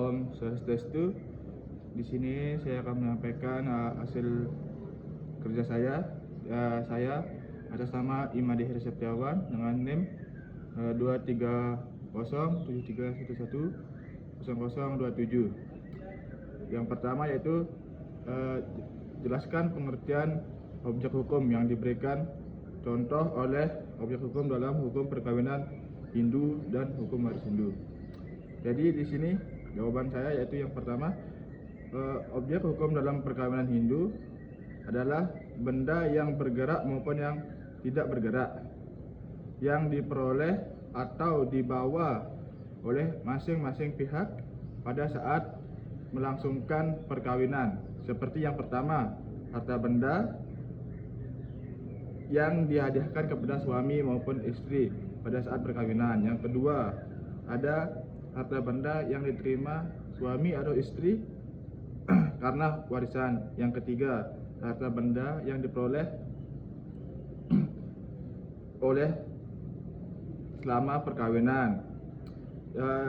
Om Swastiastu. Di sini saya akan menyampaikan hasil kerja saya. Saya atas nama Imadi Heri Setiawan dengan NIM 23073110027. Yang pertama yaitu jelaskan pengertian objek hukum yang diberikan contoh oleh objek hukum dalam hukum perkawinan Hindu dan hukum waris Hindu. Jadi di sini jawaban saya yaitu yang pertama, objek hukum dalam perkawinan Hindu adalah benda yang bergerak maupun yang tidak bergerak, yang diperoleh atau dibawa oleh masing-masing pihak pada saat melangsungkan perkawinan. Seperti yang pertama, harta benda yang dihadiahkan kepada suami maupun istri pada saat perkawinan. Yang kedua, ada harta benda yang diterima suami atau istri karena warisan. Yang ketiga, harta benda yang diperoleh oleh selama perkawinan.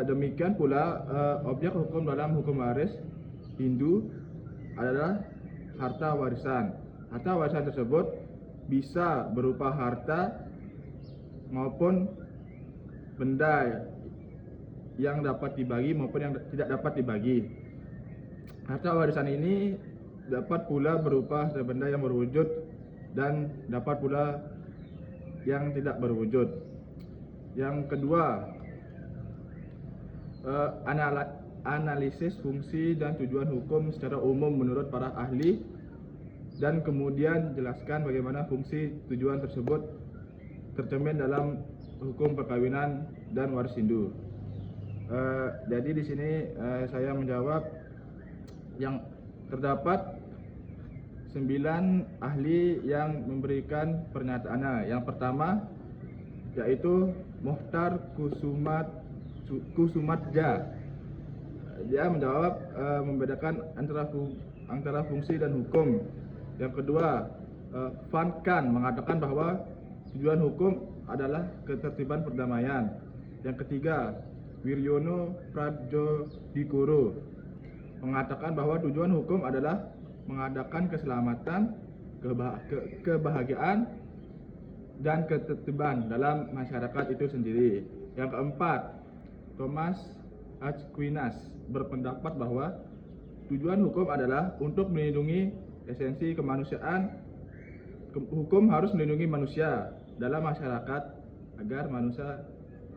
Demikian pula objek hukum dalam hukum waris Hindu adalah harta warisan. Harta warisan tersebut bisa berupa harta maupun benda yang dapat dibagi maupun yang tidak dapat dibagi. Harta warisan ini dapat pula berupa harta benda yang berwujud dan dapat pula yang tidak berwujud. Yang kedua, analisis fungsi dan tujuan hukum secara umum menurut para ahli, dan kemudian jelaskan bagaimana fungsi tujuan tersebut tercermin dalam hukum perkawinan dan waris Hindu. Jadi di sini saya menjawab yang terdapat 9 ahli yang memberikan pernyataannya. Yang pertama yaitu Muhtar Kusumadja. Dia menjawab membedakan antara fungsi dan hukum. Yang kedua, Van Kan mengatakan bahwa tujuan hukum adalah ketertiban perdamaian. Yang ketiga, Wiryono Pradjodikuro mengatakan bahwa tujuan hukum adalah mengadakan keselamatan, kebahagiaan, dan ketertiban dalam masyarakat itu sendiri. Yang keempat, Thomas Aquinas berpendapat bahwa tujuan hukum adalah untuk melindungi esensi kemanusiaan. Hukum harus melindungi manusia dalam masyarakat agar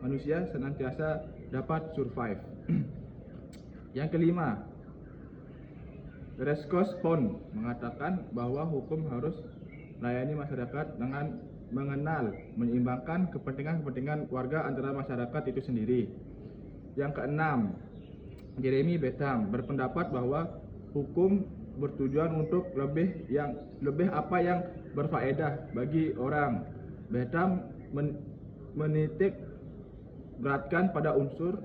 manusia senantiasa dapat survive. Yang kelima, Reskos Pon mengatakan bahwa hukum harus melayani masyarakat dengan mengenal, menyeimbangkan kepentingan warga antara masyarakat itu sendiri. Yang keenam, Jeremy Bentham berpendapat bahwa hukum bertujuan untuk lebih apa yang berfaedah bagi orang. Bentham menitik beratkan pada unsur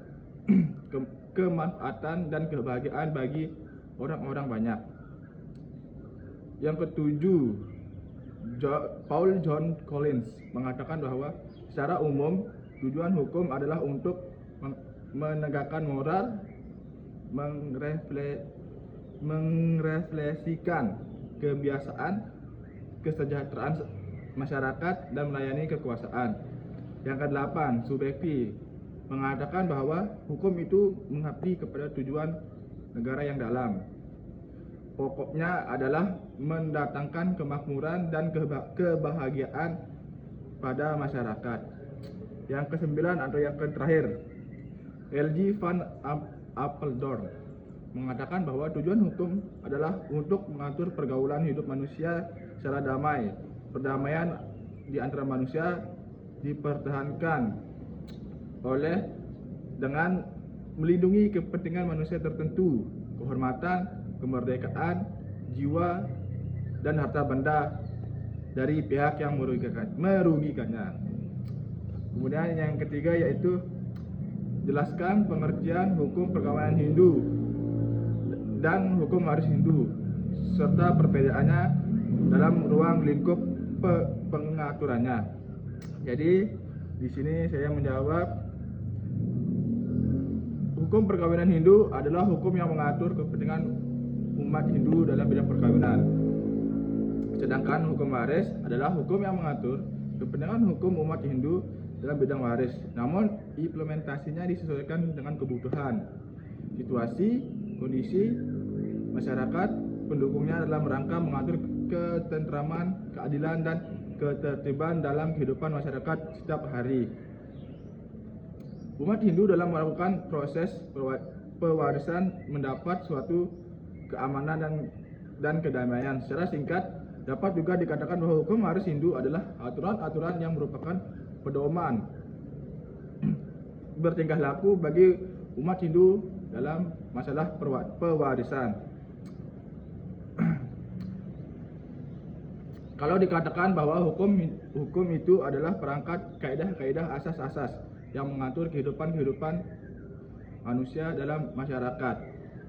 kemanfaatan dan kebahagiaan bagi orang-orang banyak. Yang ketujuh, Paul John Collins mengatakan bahwa secara umum tujuan hukum adalah untuk menegakkan moral, merefleksikan kebiasaan, kesejahteraan masyarakat, dan melayani kekuasaan. Yang kedelapan, Subekti mengatakan bahwa hukum itu mengabdi kepada tujuan negara yang dalam. Pokoknya adalah mendatangkan kemakmuran dan kebahagiaan pada masyarakat. Yang kesembilan atau yang terakhir, L.G. van Apeldoorn mengatakan bahwa tujuan hukum adalah untuk mengatur pergaulan hidup manusia secara damai. Perdamaian di antara manusia dipertahankan dengan melindungi kepentingan manusia tertentu, kehormatan, kemerdekaan, jiwa, dan harta benda dari pihak yang merugikannya. Kemudian yang ketiga yaitu jelaskan pengertian hukum perkawinan Hindu dan hukum waris Hindu serta perbedaannya dalam ruang lingkup pengaturannya. Jadi di sini saya menjawab hukum perkawinan Hindu adalah hukum yang mengatur kepentingan umat Hindu dalam bidang perkawinan. Sedangkan hukum waris adalah hukum yang mengatur kepentingan hukum umat Hindu dalam bidang waris. Namun implementasinya disesuaikan dengan kebutuhan, situasi, kondisi masyarakat pendukungnya dalam rangka mengatur ketentraman, keadilan, dan ketertiban dalam kehidupan masyarakat setiap hari. Umat Hindu dalam melakukan proses pewarisan mendapat suatu keamanan dan kedamaian. Secara singkat, dapat juga dikatakan bahwa hukum waris Hindu adalah aturan-aturan yang merupakan pedoman bertingkah laku bagi umat Hindu dalam masalah pewarisan. Kalau dikatakan bahwa hukum itu adalah perangkat kaidah-kaidah asas-asas yang mengatur kehidupan manusia dalam masyarakat,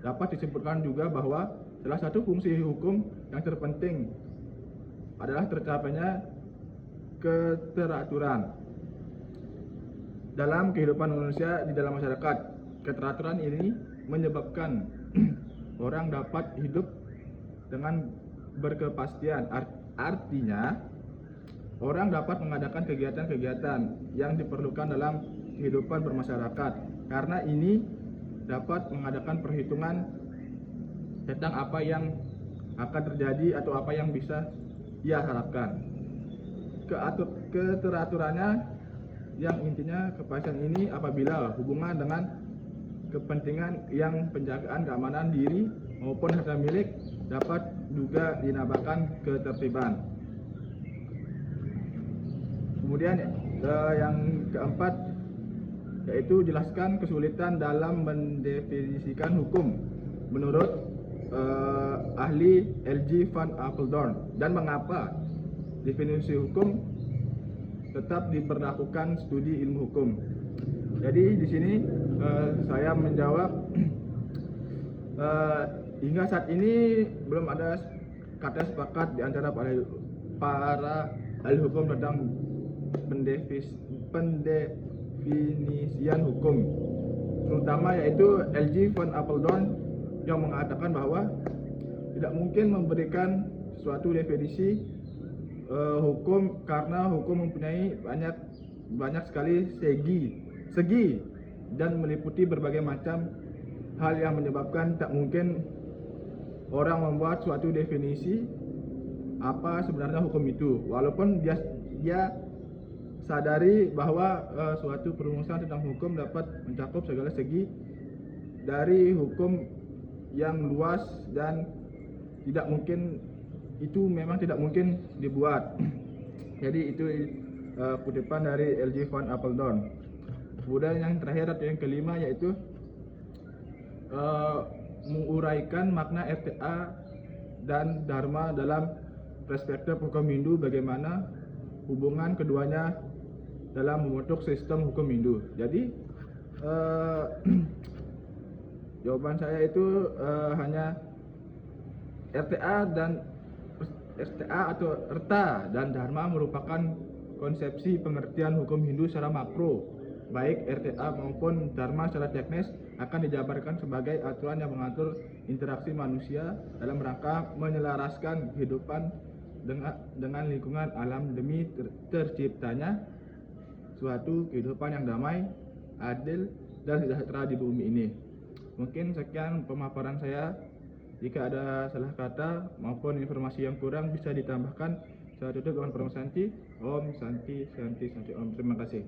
dapat disimpulkan juga bahwa salah satu fungsi hukum yang terpenting adalah tercapainya keteraturan dalam kehidupan manusia di dalam masyarakat. Keteraturan ini menyebabkan orang dapat hidup dengan berkepastian. Artinya, orang dapat mengadakan kegiatan-kegiatan yang diperlukan dalam kehidupan bermasyarakat. Karena ini dapat mengadakan perhitungan tentang apa yang akan terjadi atau apa yang bisa ia harapkan. Keteraturannya yang intinya kepastian ini apabila hubungan dengan kepentingan yang penjagaan keamanan diri maupun harta milik dapat juga dinamakan ketertiban. Kemudian yang keempat yaitu jelaskan kesulitan dalam mendefinisikan hukum menurut ahli L.G. van Apeldoorn, dan mengapa definisi hukum tetap diberlakukan studi ilmu hukum. Jadi di sini saya menjawab hingga saat ini belum ada kata sepakat di antara para ahli hukum tentang pendefinisian hukum, terutama yaitu L.G. van Apeldoorn yang mengatakan bahwa tidak mungkin memberikan suatu definisi hukum karena hukum mempunyai banyak sekali segi dan meliputi berbagai macam hal yang menyebabkan tak mungkin orang membuat suatu definisi apa sebenarnya hukum itu, walaupun dia sadari bahwa suatu perumusan tentang hukum dapat mencakup segala segi dari hukum yang luas dan memang tidak mungkin dibuat. Jadi itu kutipan dari L.G. van Apeldoorn. Kemudian yang terakhir atau yang kelima yaitu menguraikan makna RTA dan Dharma dalam perspektif hukum Hindu, bagaimana hubungan keduanya dalam membentuk sistem hukum Hindu. Jadi jawaban saya itu hanya RTA atau Erta dan Dharma merupakan konsepsi pengertian hukum Hindu secara makro. Baik RTA maupun Dharma secara teknis akan dijabarkan sebagai aturan yang mengatur interaksi manusia dalam rangka menyelaraskan kehidupan dengan lingkungan alam demi terciptanya suatu kehidupan yang damai, adil, dan sejahtera di bumi ini. Mungkin sekian pemaparan saya. Jika ada salah kata maupun informasi yang kurang bisa ditambahkan. Saya tutup dengan Om Santi, Santi, Santi, Om. Terima kasih.